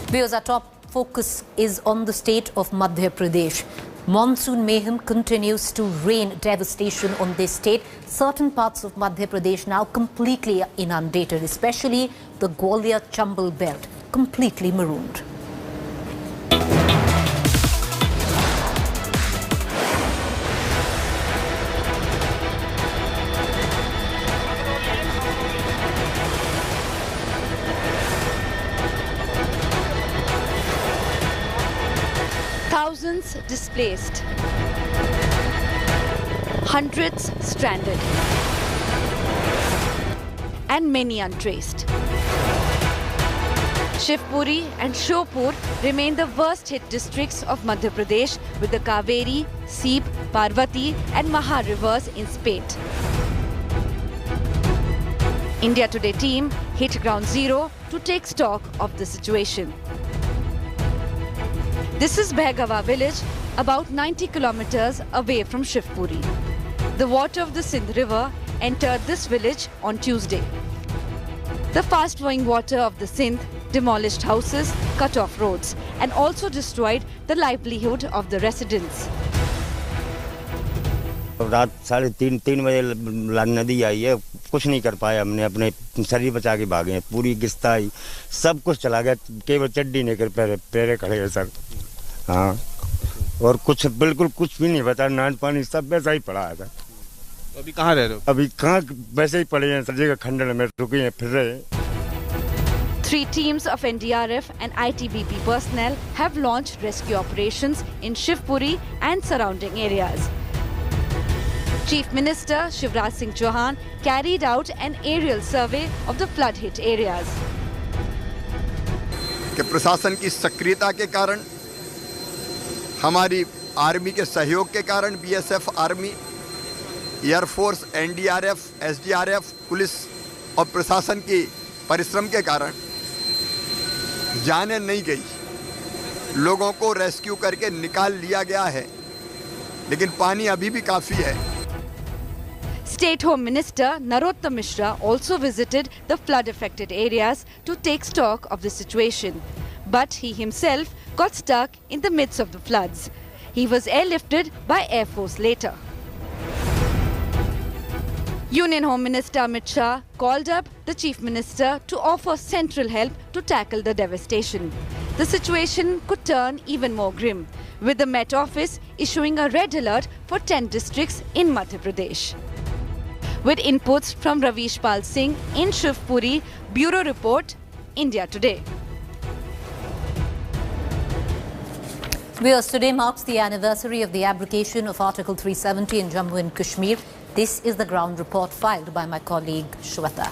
Viewers, our top focus is on the state of Madhya Pradesh. Monsoon mayhem continues to rain devastation on this state. Certain parts of Madhya Pradesh now completely inundated, especially the Gwalior-Chambal belt, completely marooned. Thousands displaced, hundreds stranded, and many untraced. Shivpuri and Shopur remain the worst hit districts of Madhya Pradesh, with the Kaveri, Seep, Parvati and Maha rivers in spate. India Today team hit ground zero to take stock of the situation. This is Behgawa village, about 90 kilometers away from Shivpuri. The water of the Sindh river entered this village on Tuesday. The fast-flowing water of the Sindh demolished houses, cut off roads, and also destroyed the livelihood of the residents. रात 3:30 बजे नदी आई है, कुछ नहीं कर पाया हमने, अपने शरीर बचा के भागे हैं, पूरी किस्ता आई, सब कुछ चला गया, केवल चड्डी नहीं कर पैरे खड़े हैं सर। हाँ, और कुछ बिल्कुल कुछ भी नहीं बचा, नान पानी सब वैसा ही पड़ा है सर। तो अभी कहाँ रह रहे हो? अभी कहाँ वैसे ही पड़े हैं सर, जगह खंडन में रुके हैं, फिर रहे हैं। 3 teams of NDRF and ITBP personnel have launched rescue operations in Shivpuri and surrounding areas. Chief Minister Shivraj Singh Chauhan carried out an aerial survey of the flood-hit areas. कि प्रशासन की सक्रियता के कारण, हमारी आर्मी के सहयोग के कारण, BSF army, air force, NDRF, SDRF, police और प्रशासन की परिश्रम के कारण जाने नहीं गई, लोगों को रेस्क्यू करके निकाल लिया गया है, लेकिन पानी अभी भी काफ़ी है। State Home Minister Narottam Mishra also visited the flood-affected areas to take stock of the situation. But he himself got stuck in the midst of the floods. He was airlifted by Air Force later. Union Home Minister Amit Shah called up the Chief Minister to offer central help to tackle the devastation. The situation could turn even more grim, with the Met Office issuing a red alert for 10 districts in Madhya Pradesh. With inputs from Ravish Pal Singh in Shivpuri, Bureau Report, India Today. Viewers, today marks the anniversary of the abrogation of Article 370 in Jammu and Kashmir. This is the ground report filed by my colleague Shweta.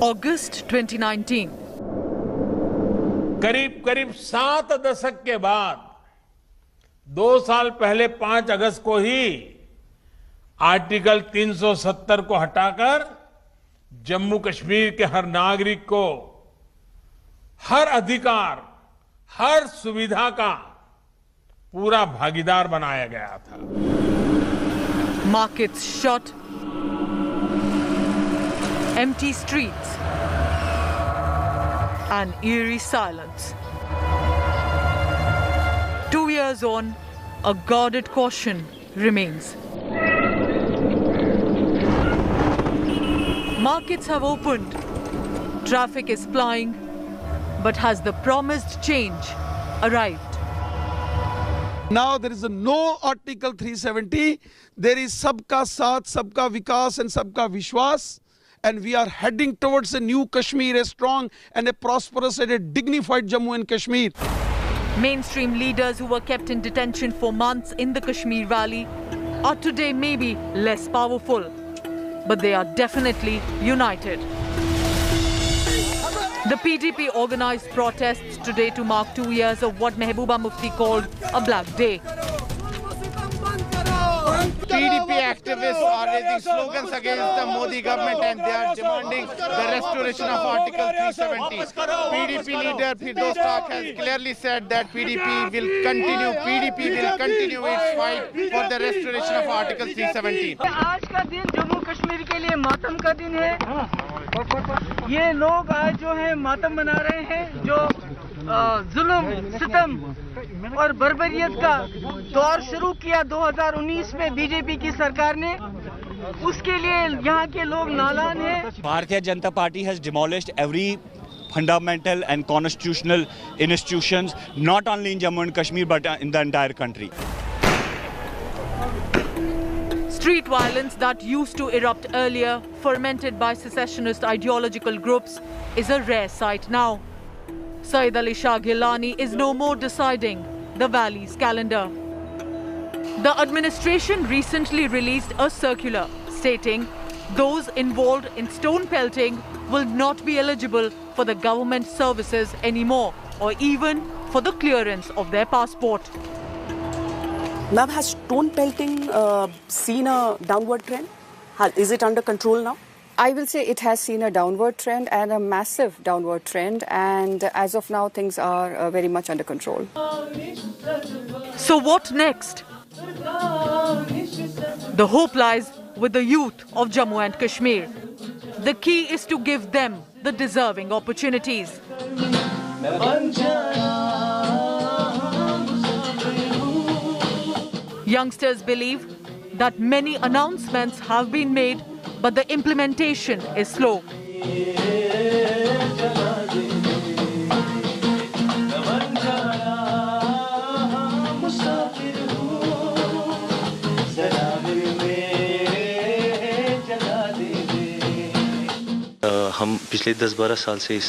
August 2019. करीब 7 दशक के बाद 2 साल पहले 5 अगस्त को ही article 370 को हटाकर जम्मू कश्मीर के हर नागरिक को हर अधिकार, हर सुविधा का पूरा भागीदार बनाया गया था। Markets shut, empty streets, and eerie silence. 2 years on, a guarded caution remains. Markets have opened, traffic is plying, but has the promised change arrived? Now there is no Article 370, there is Sabka Saath, Sabka Vikas and Sabka Vishwas, and we are heading towards a new Kashmir, a strong and a prosperous and a dignified Jammu and Kashmir. Mainstream leaders who were kept in detention for months in the Kashmir Valley are today maybe less powerful, but they are definitely united. The PDP organized protests today to mark 2 years of what Mehbooba Mufti called a black day. PDP activists are raising slogans against the Modi government and they are demanding the restoration of Article 370. PDP leader Firdaus Tak has clearly said that PDP will continue its fight for the restoration of Article 370. आज का दिन जम्मू कश्मीर के लिए मातम का दिन है। ये लोग आज जो है मातम मना रहे हैं, जो जुल्म, सितम और बर्बरियत का दौर शुरू किया 2019 में बीजेपी की सरकार ने, उसके लिए यहाँ के लोग नालान हैं। Bharatiya Janata Party has demolished every fundamental and constitutional institutions, not only in Jammu and Kashmir but in the entire country. Street violence that used to erupt earlier, fermented by secessionist ideological groups, is a rare sight now. Saeed Ali Shah Gilani is no more deciding the valley's calendar. The administration recently released a circular stating those involved in stone pelting will not be eligible for the government services anymore, or even for the clearance of their passport. Ma'am, has stone pelting seen a downward trend? Is it under control now? I will say it has seen a downward trend, and a massive downward trend, and as of now things are very much under control. So what next? The hope lies with the youth of Jammu and Kashmir. The key is to give them the deserving opportunities. Youngsters believe that many announcements have been made, but the implementation is slow. हम पिछले 10-12 साल से इस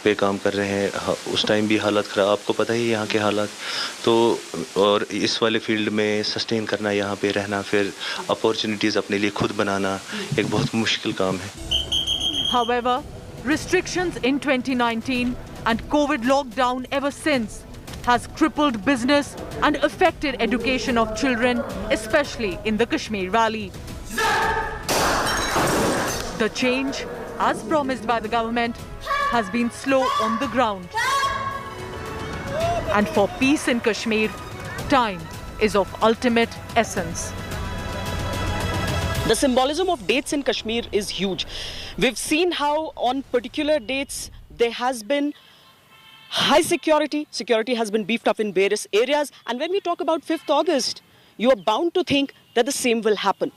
पे काम कर रहे हैं। उस टाइम भी हालात ख़राब, आपको पता ही है यहाँ के हालात, तो और इस वाले फील्ड में सस्टेन करना, यहाँ पे रहना, फिर अपॉर्चुनिटीज़ अपने लिए खुद बनाना एक बहुत मुश्किल काम है। However, restrictions in 2019 and COVID lockdown ever since has crippled business and affected education of children, especially in the Kashmir Valley. The change, as promised by the government, has been slow on the ground. And for peace in Kashmir, time is of ultimate essence. The symbolism of dates in Kashmir is huge. We've seen how on particular dates there has been high security. Security has been beefed up in various areas. And when we talk about 5th August, you are bound to think that the same will happen.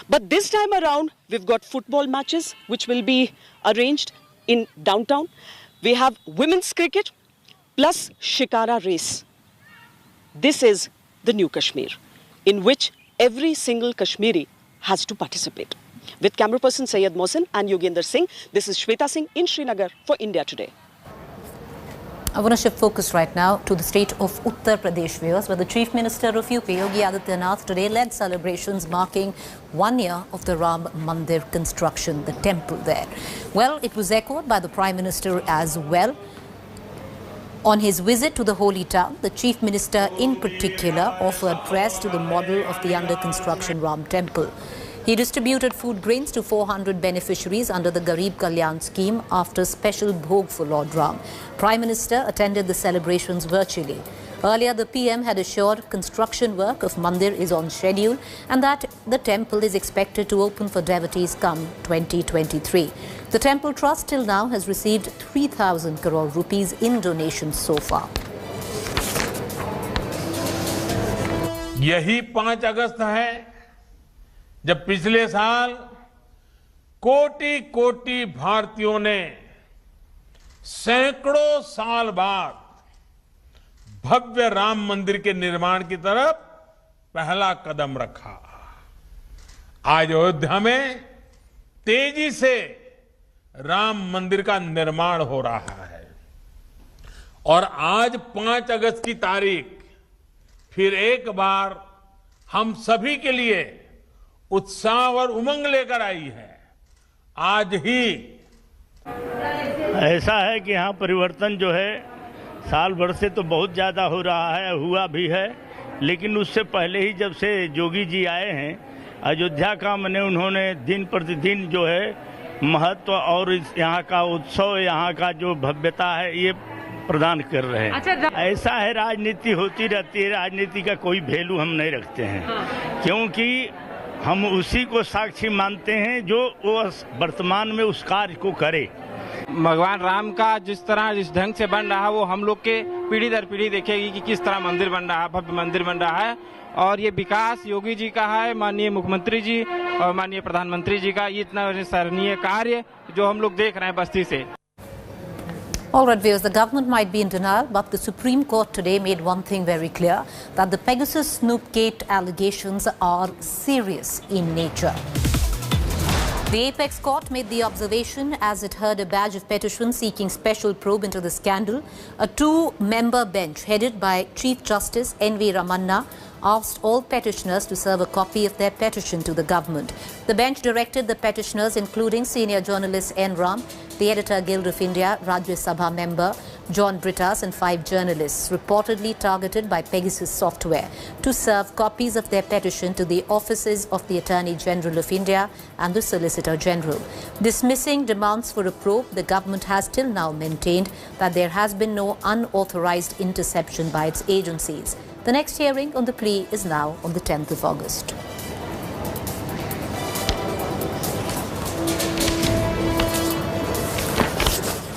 But this time around, we've got football matches which will be arranged in downtown. We have women's cricket plus Shikara race. This is the new Kashmir, in which every single Kashmiri has to participate. With camera person Syed Mohsin and Yogendra Singh, this is Shweta Singh in Srinagar for India Today. I want to shift focus right now to the state of Uttar Pradesh, viewers, where the Chief Minister of UP, Yogi Adityanath, today led celebrations marking 1 year of the Ram Mandir construction, the temple there. Well, it was echoed by the Prime Minister as well. On his visit to the holy town, the Chief Minister in particular offered prayers to the model of the under-construction Ram temple. He distributed food grains to 400 beneficiaries under the Garib Kalyan scheme after special bhog for Lord Ram. Prime Minister attended the celebrations virtually. Earlier, the PM had assured construction work of Mandir is on schedule and that the temple is expected to open for devotees come 2023. The temple trust till now has received 3,000 crore rupees in donations so far. यही 5 अगस्त है जब पिछले साल कोटि-कोटि भारतीयों ने सैकड़ों साल बाद भव्य राम मंदिर के निर्माण की तरफ पहला कदम रखा। आज अयोध्या में तेजी से राम मंदिर का निर्माण हो रहा है और आज 5 अगस्त की तारीख फिर एक बार हम सभी के लिए उत्साह और उमंग लेकर आई है। आज ही ऐसा है कि यहाँ परिवर्तन जो है साल भर से तो बहुत ज़्यादा हो रहा है, हुआ भी है, लेकिन उससे पहले ही जब से योगी जी आए हैं अयोध्या का मैंने उन्होंने दिन प्रतिदिन जो है महत्व और यहाँ का उत्सव, यहाँ का जो भव्यता है ये प्रदान कर रहे हैं। अच्छा, ऐसा है, राजनीति होती रहती है, राजनीति का कोई वैल्यू हम नहीं रखते हैं। हाँ। क्योंकि हम उसी को साक्षी मानते हैं जो वो वर्तमान में उस कार्य को करे। भगवान राम का जिस ढंग से बन रहा है वो हम लोग के पीढ़ी दर पीढ़ी देखेगी कि किस तरह मंदिर बन रहा है, भव्य मंदिर बन रहा है। और ये विकास योगी जी का है, माननीय मुख्यमंत्री जी और माननीय प्रधानमंत्री जी का, ये इतना सराहनीय कार्य जो हम लोग देख रहे हैं बस्ती से। All right, viewers, the government might be in denial, but the Supreme Court today made one thing very clear, that the Pegasus Snoopgate allegations are serious in nature. The Apex Court made the observation as it heard a batch of petitions seeking special probe into the scandal. A two-member bench headed by Chief Justice N.V. Ramanna asked all petitioners to serve a copy of their petition to the government. The bench directed the petitioners, including senior journalist N. Ram, the Editor Guild of India, Rajya Sabha member John Brittas, and 5 journalists reportedly targeted by Pegasus software to serve copies of their petition to the offices of the Attorney General of India and the Solicitor General. Dismissing demands for a probe, the government has till now maintained that there has been no unauthorized interception by its agencies. The next hearing on the plea is now on the 10th of August.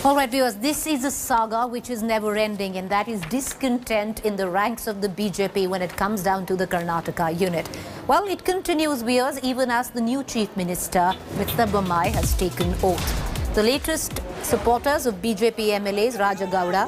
All right, viewers, this is a saga which is never ending, and that is discontent in the ranks of the BJP when it comes down to the Karnataka unit. Well, it continues, viewers, even as the new Chief Minister, Mr. Bommai, has taken oath. The latest supporters of BJP MLAs Raja Gowda,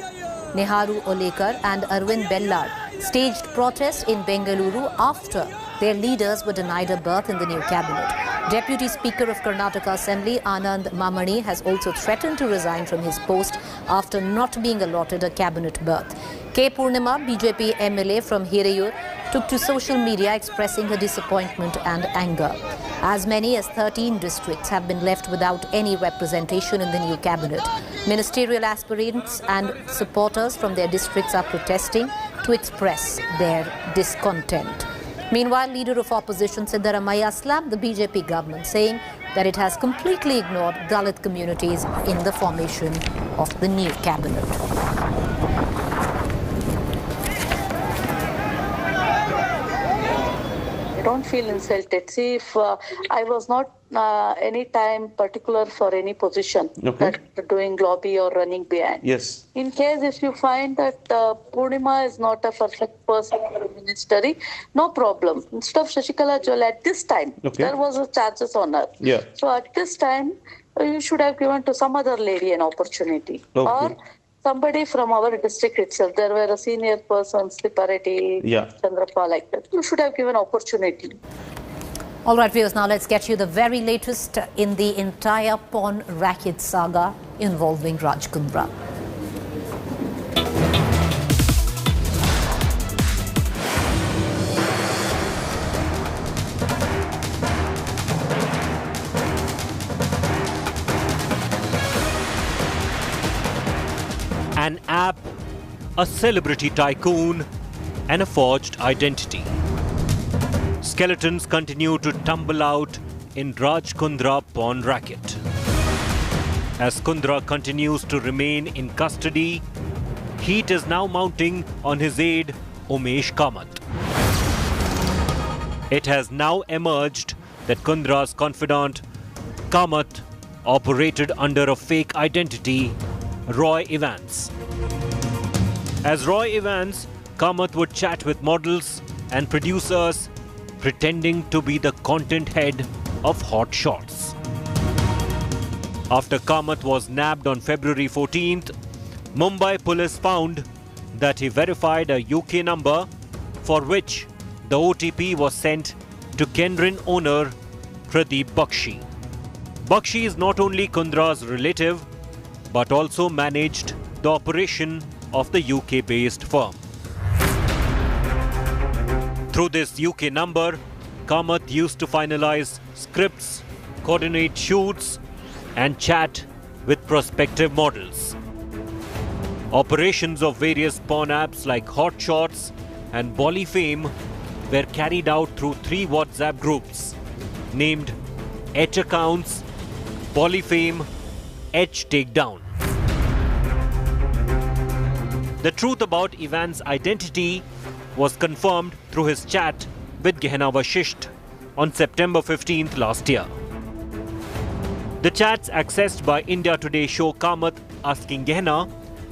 Neharu Olekar and Arvind Bellad staged protests in Bengaluru after their leaders were denied a berth in the new cabinet. Deputy Speaker of Karnataka Assembly Anand Mamani has also threatened to resign from his post after not being allotted a cabinet berth. K. Purnima, BJP MLA from Hirayur, took to social media expressing her disappointment and anger. As many as 13 districts have been left without any representation in the new cabinet. Ministerial aspirants and supporters from their districts are protesting to express their discontent. Meanwhile, leader of opposition Siddaramaiah slammed the BJP government, saying that it has completely ignored Dalit communities in the formation of the new cabinet. Don't feel insulted. See, if I was not any time particular for any position, that doing lobby or running behind. Yes. In case if you find that Purnima is not a perfect person for a ministry, no problem. Instead of Shashikala Joel at this time, there was a chances on her. Yeah. So at this time, you should have given to some other lady an opportunity. Or somebody from our district itself. There were a senior person, Sripareti, Chandrapal, like that. You should have given opportunity. All right, viewers, now let's get you the very latest in the entire pawn racket saga involving Raj Kundra. An app, a celebrity tycoon, and a forged identity. Skeletons continue to tumble out in Raj Kundra pawn racket. As Kundra continues to remain in custody, heat is now mounting on his aide Umesh Kamath. It has now emerged that Kundra's confidant Kamath operated under a fake identity, Roy Evans. As Roy Evans, Kamath would chat with models and producers, pretending to be the content head of Hot Shots. After Kamath was nabbed on February 14th, Mumbai police found that he verified a UK number for which the OTP was sent to Kenrin owner Pradeep Bakshi. Bakshi is not only Kundra's relative, but also managed the operation of the UK-based firm. Through this UK number, Kamath used to finalize scripts, coordinate shoots, and chat with prospective models. Operations of various porn apps like Hot Shots and Bolly fame were carried out through 3 WhatsApp groups named H Accounts, Bolly Fame, H Takedown. The truth about Ivan's identity was confirmed through his chat with Gehna Vashisht on September 15th last year. The chats accessed by India Today show Kamath asking Gehna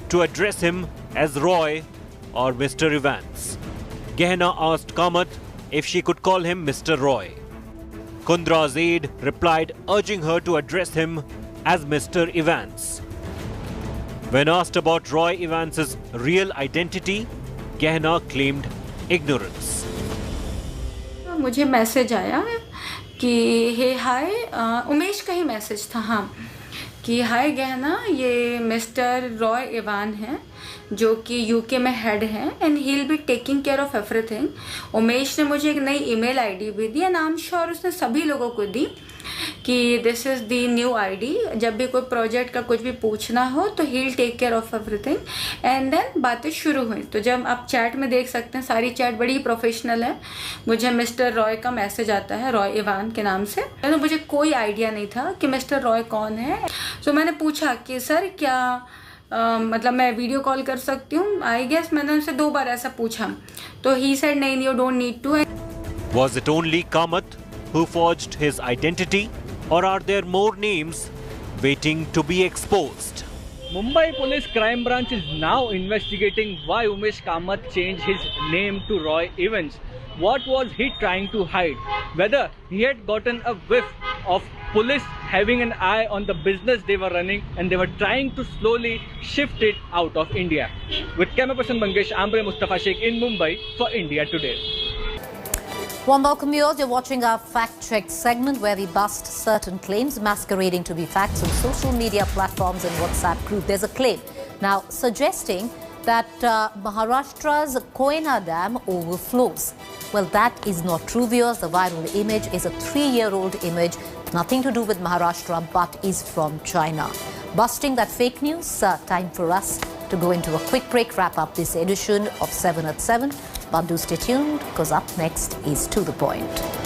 to address him as Roy or Mr. Evans. Gehna asked Kamath if she could call him Mr. Roy. Kundra's aide replied urging her to address him as Mr. Evans. When asked about Roy Evans's real identity, Gehna claimed ignorance. मुझे message आया कि हे हाय, उमेश का ही message था, हाँ, कि हाय गहना, ये mister Roy Ivan हैं जो कि यूके में हेड हैं and he will be taking care of everything. Umesh ने मुझे एक नई ईमेल आईडी भी दी एंड आई एम श्योर उसने सभी लोगों को दी कि this is the new ID. जब भी कोई प्रोजेक्ट का कुछ भी पूछना हो तो he will take care of everything. And then बातें शुरू हुई. तो जब आप चैट में देख सकते हैं सारी चैट बड़ी प्रोफेशनल है. मुझे मिस्टर रॉय का मैसेज आता है रॉय इवान के नाम से. तो मुझे कोई आइडिया नहीं था कि मिस्टर रॉय कौन है. तो मैंने पूछा कि सर क्या मतलब मैं वीडियो कॉल कर सकती हूँ. आई गेस मैंने उनसे 2 बार ऐसा पूछा. तो ही सेड नहीं, you don't need to. Was it only Kamath who forged his identity, or are there more names waiting to be exposed? Mumbai Police Crime Branch is now investigating why Umesh Kamath changed his name to Roy Evans. What was he trying to hide? Whether he had gotten a whiff of police having an eye on the business they were running and they were trying to slowly shift it out of India. With camera person Mangesh, Ambre Mustafa Sheikh in Mumbai for India Today. Warm welcome viewers, you're watching our fact check segment where we bust certain claims masquerading to be facts on social media platforms and WhatsApp group. There's a claim now suggesting that Maharashtra's Koyna Dam overflows. Well, that is not true, viewers. The viral image is a 3-year-old image, nothing to do with Maharashtra, but is from China. Busting that fake news, time for us to go into a quick break, wrap up this edition of 7 at 7. But do stay tuned, because up next is To The Point.